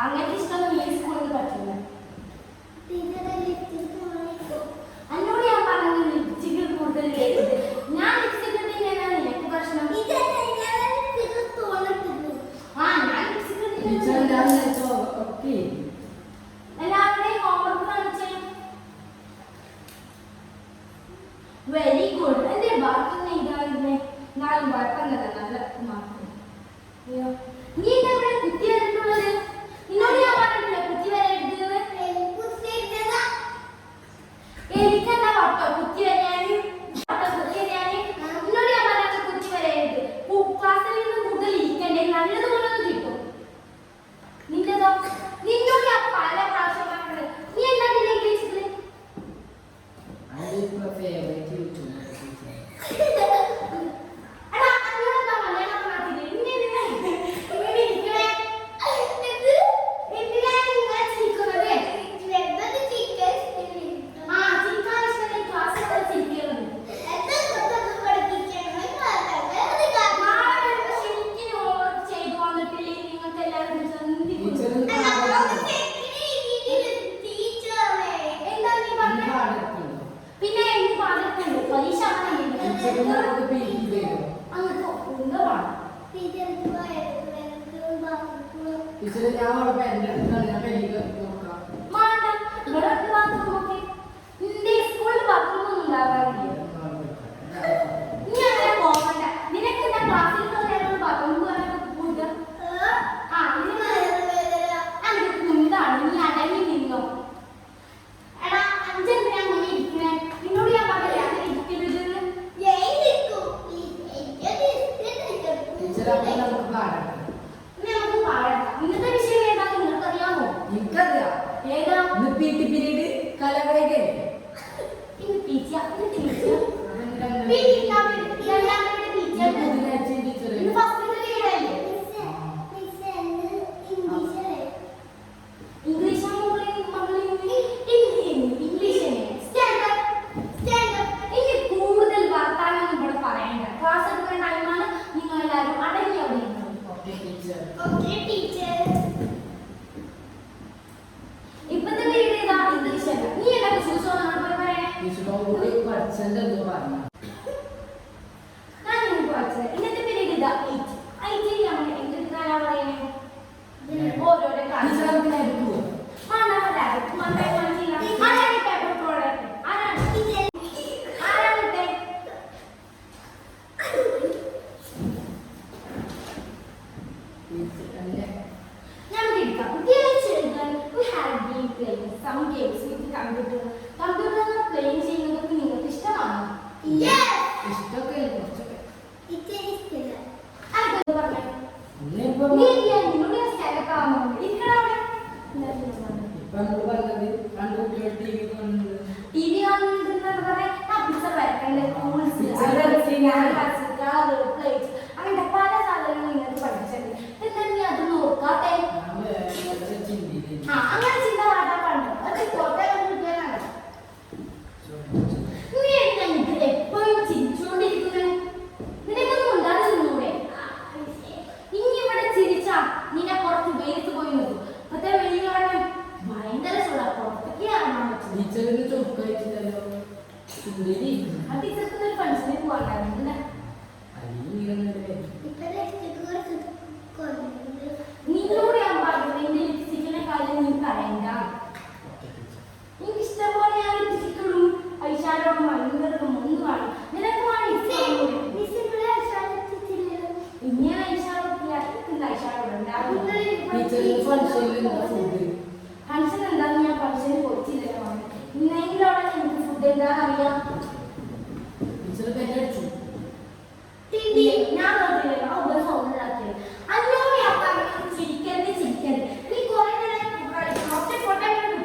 അങ്ങനത്തെ ഇഷ്ടമൊന്നും ഈ സ്കൂളിൽ പറ്റില്ല. എന്നോട് ഞാൻ പറഞ്ഞു ലിപ്സ്റ്റിക് കൂടുതൽ ഞാൻ ലിപ്സ്റ്റിക് ഇട്ടില്ലാണ് എനിക്ക് പ്രശ്നം. എല്ലാവരുടെയും ഹോംവർക്ക് കാണിച്ചേ. Very good. എന്റെ ബാക്കി ഇതായിരുന്നേ നാലും കുഴപ്പമില്ല, നല്ല മാർക്ക്. നീ എന്താ കുത്തി വരണ്ടുള്ളത്? നിന്നോട് ഞാൻ പറഞ്ഞിട്ടില്ല കുത്തി വരരുത്. എനിക്കെന്താ വട്ടോ കുത്തി വരാന്? കുത്തി വരാന് നിന്നോട് ഞാൻ പറഞ്ഞ കുത്തി വരരുത്. ക്ലാസ്സിൽ നിന്ന് കൂടുതൽ ഇരിക്കണ്ടേ, നല്ലതുപോലെ ഒന്ന് കിട്ടും. നിന്റെതോ? നിന്നോട് ഞാൻ പല പ്രാവശ്യം പറഞ്ഞത്. നീ എന്താ ഇംഗ്ലീഷിൽ? അങ്ങനത്തെ പല സാധനങ്ങളും നിങ്ങൾക്ക് പഠിച്ചിട്ടുണ്ട്. എന്നാൽ നീ അത് നോക്കാത്തെ? അങ്ങനെ ചിന്ത പാടാൻ നീ എപ്പോഴും ചിരിച്ചുകൊണ്ടിരിക്കുന്നത്. നിനക്കൊന്നും ഉണ്ടാകും നിന്നൂടെ? ഇനി ഇവിടെ ചിരിച്ചാ നിന്നെ പുറത്ത് വെയിലത്ത് പോയി നോക്കും. അപ്പത്തെ വെയിൽ കാണാൻ ഭയങ്കര ചൂടാ. പുറത്തേക്ക് ഇറങ്ങാൻ പറ്റും. ടീച്ചർക്ക് ഫംഗ്ഷനിൽ പോകാണ്ടായിരുന്നു. നിങ്ങളോട് ഞാൻ പറഞ്ഞത് എന്റെ ലിപ്സ്റ്റിക്കിനെ കാര്യം നീ പറയണ്ട. എനിക്ക് ഇഷ്ടംപോലെ ഞാൻ ലിപ്സ്റ്റിക് ഇടും. ഐഷാഡോ ഭയങ്കര ഒന്നും കാണും. നിനക്ക് ഇനി ഐഷാഡോ ഐഷാഡോ ഫംഗ്ഷൻ എന്താന്ന് ഞാൻ ഫംഗ്ഷന് പോയിട്ടില്ലല്ലോ. ഇന്നെങ്കിലും അവിടെ എനിക്ക് ഫുഡ് എന്താണെന്നറിയാം. ഞാൻ നോക്കില്ലല്ലോ സൗണ്ടിലാക്കിയത്. അഞ്ഞൂറ് ചിരിക്കരുത് ചിരിക്കരുത്. നീ കുറെ നേരം ഒറ്റ ഫോട്ടോ കിട്ടും.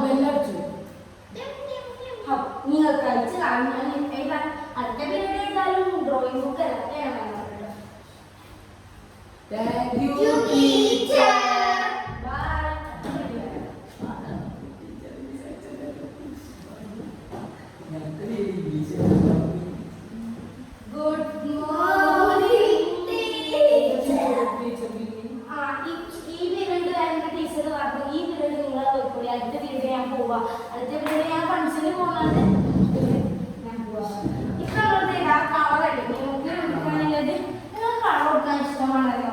ബെല്ലടിച്ചു. നിങ്ങൾ കഴിച്ച് കാണാൻ അടുത്ത പീരീഡ് എഴുതാലും ഡ്രോയിങ് ബുക്ക് ഇറക്കുകയാണ്. Thank you, teacher. Bye. Good morning, teacher. ഈ പീരീഡ് എൻ്റെ ടീച്ചർ പറഞ്ഞു ഈ പീരീഡ് നിങ്ങൾ പോയിക്കോളി, അടുത്ത പീരീഡ് ഞാൻ പോവാ, അടുത്ത പീരീഡ് ഞാൻ ഫംഗ്ഷന് പോകുന്നത് ഞാൻ പോവാ. ഇപ്പൊ നമ്മളുടെ കളറല്ലേ നിങ്ങൾക്ക് എടുക്കാനുള്ളത്, നിങ്ങൾ കളർ കൊടുക്കാൻ ഇഷ്ടമാണല്ലോ.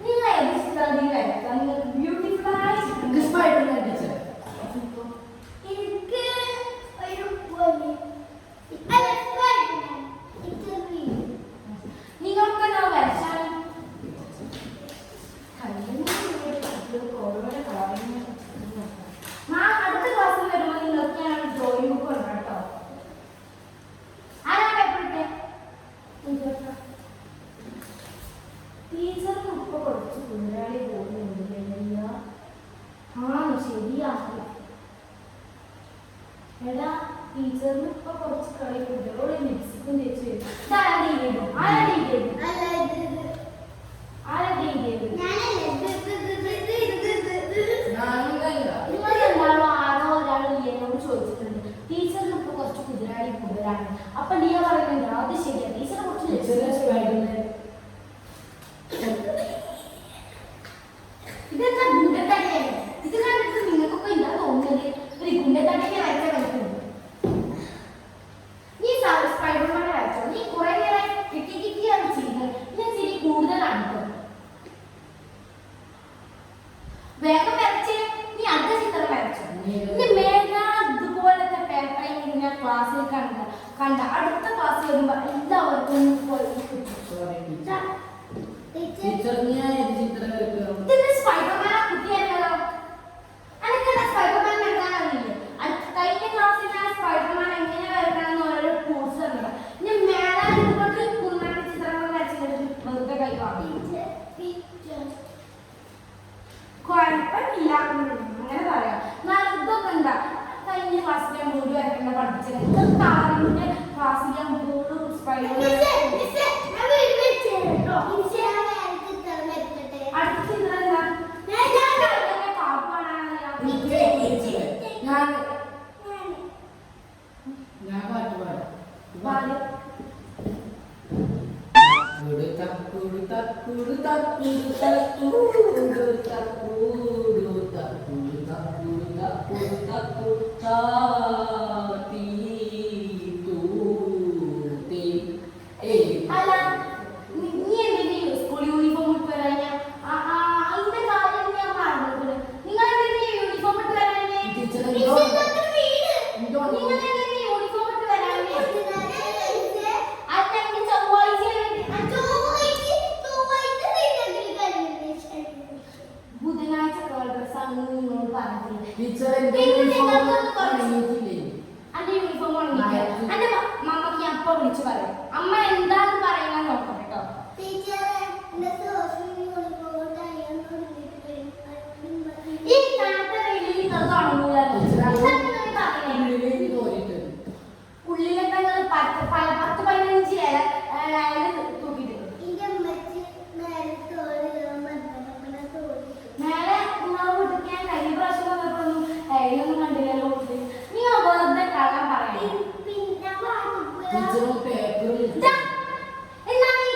നിങ്ങൾ ഏത് ചിത്രം വരയ്ക്കാം, നിങ്ങൾക്ക് ബ്യൂട്ടിഫുൾ ആയ സ്പൈഡർമാൻ ടീച്ചർ. എനിക്ക് ഒരു നിങ്ങൾക്ക് ഞാൻ വരച്ചാൽ അടുത്ത ക്ലാസ്സിൽ വരുമ്പോൾ നിങ്ങൾക്ക് ഞാൻ ഡ്രോയിങ് ബുക്ക് ഉണ്ട് കേട്ടോ. ആരാ പേപ്പറിട്ടെ ടീച്ചറിന് ഇപ്പൊ കുറച്ച് കുഞ്ഞാളി പോകുന്നുണ്ട്. ശരിയാക്കില്ല എടാ, ടീച്ചറിന് ഇപ്പൊ കുറച്ച് കളി കുട്ടികളോട് മെക്സിക്കൻ തേച്ച് വരും. ചോദിച്ചിട്ടുണ്ട് ടീച്ചറിന് ഇപ്പൊ കുറച്ച് കുതിരാടി കൂടുതലാണ്. അപ്പൊ നീ പറയുന്നുണ്ട് അത് ശരിയാ, ടീച്ചറെ കുറച്ച് ഇതെന്താ ഗുണ്ടത്തടിയാണ്? ഇത് കണ്ടിട്ട് നിങ്ങൾക്കൊക്കെ എന്താ തോന്നുന്നത്? ഒരു ഗുണ്ടത്തടിക്ക് വരച്ച കളിക്കുന്നത്. നീ സ്പൈഡർമാനെ വരച്ചോ, നീ കുറെ നേരം കിട്ടിയാണ് ചെയ്യുന്നത്. ഞാൻ ചിരി കൂടുതലാണ് കേട്ടോ. വേഗം വരച്ച് നീ അടുത്ത ചിത്രം വരച്ചോ. നീ ഇതുപോലത്തെ പേപ്പറിൽ ഞാൻ ക്ലാസ്സിൽ കണ്ട അടുത്ത ക്ലാസ് വരുമ്പോ എല്ലാവർക്കും സ്പൈഡർമാൻ കുട്ടിയായിരുന്നല്ലോ. എനിക്കെന്താ സ്പൈഡർമാൻ വരക്കാനറിയില്ലേ? കഴിഞ്ഞ ക്ലാസ്സിൽ ഞാൻ സ്പൈഡർമാൻ എങ്ങനെ വരക്കണമെന്ന് ഓരോ കോഴ്സ് തന്നില്ല. ഞാൻ മേലെ ഇതുകൊണ്ട് കുന്നാണ് ചിത്രങ്ങൾ വരച്ചിട്ട് വെറുതെ കൈ വാങ്ങി. കുഴപ്പമില്ല അങ്ങനെ പറയാം. ഇതൊക്കെ എന്താ കഴിഞ്ഞ ക്ലാസ്സിൽ ഞാൻ മൂടി വരക്കേണ്ട പഠിപ്പിച്ചത്. കളറിന്റെ ക്ലാസ്സിൽ ഞാൻ മൂന്ന് സ്പൈഡർമാൻ അടുത്ത ചിത്രം എന്താ? ഞാൻ പാട്ട് പാടാം. സ്കൂൾ യൂണിഫോം ഇട്ട് വരാൻ അതിന്റെ കാര്യം ഞാൻ പറഞ്ഞിട്ടുണ്ട്. നിങ്ങൾ യൂണിഫോം ഇട്ട് വരാൻ യൂണിഫോം ഇട്ട് വരാൻ ബുധനാഴ്ച ഡ്രസ് ആണെന്ന് നിങ്ങളോട് പറഞ്ഞിട്ടില്ല. എന്റെ യൂണിഫോം ഉണങ്ങില്ല. എന്റെ മമ്മക്ക് ഞാൻ അപ്പൊ വിളിച്ചു പറയും. അമ്മ എന്താന്ന് പറയുന്ന നോക്കാം കേട്ടോ. ഈ തണുത്ത വെയിലിൽ നിങ്ങൾ കാണൂല. ഉള്ളിലൊക്കെ 10-15 ഇല തൂക്കിയിട്ടുണ്ട്. മേലെ നിങ്ങൾ വീട്ടിൽ കഴിഞ്ഞ പ്രാവശ്യം വന്നപ്പോഴൊന്നും ഏലൊന്നും കണ്ടില്ലല്ലോ. നീ വെറുതെ കള്ളം പറയണം. എന്നാ നീ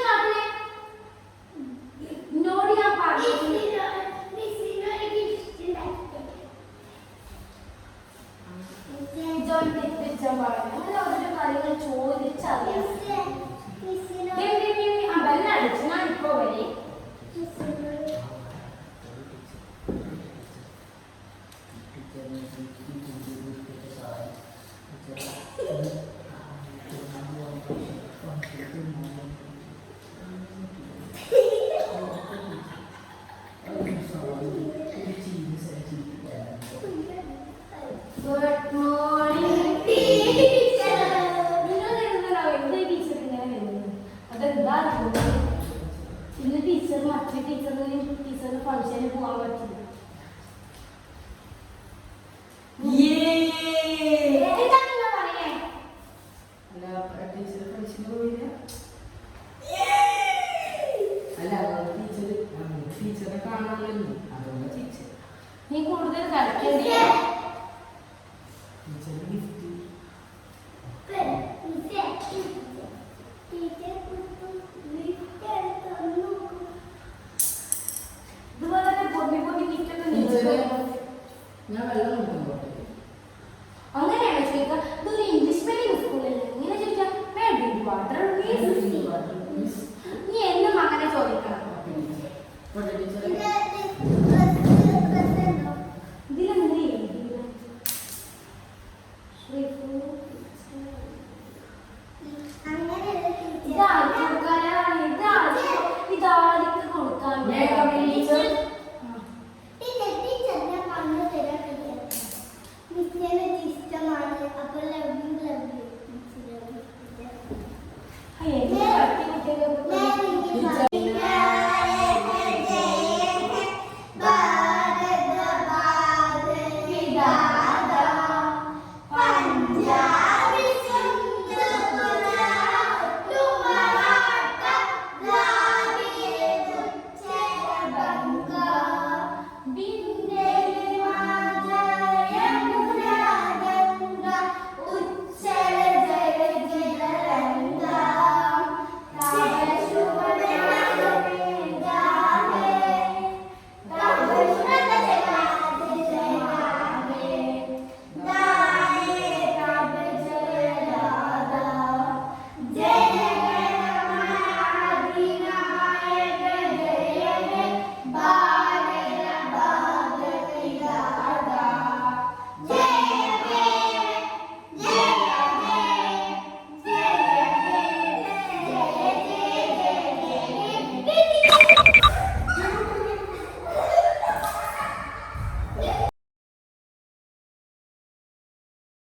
നീ കൂടുതൽ കളിക്കണ്ടേ? ടീച്ചർ ഗിഫ്റ്റ് ഇതുപോലെ പൊന്നി പൊന്നി ഗിഫ്റ്റ് ഒക്കെ നീ ടീച്ചറെ ഞാൻ വെള്ളം കൊടുക്കുന്നു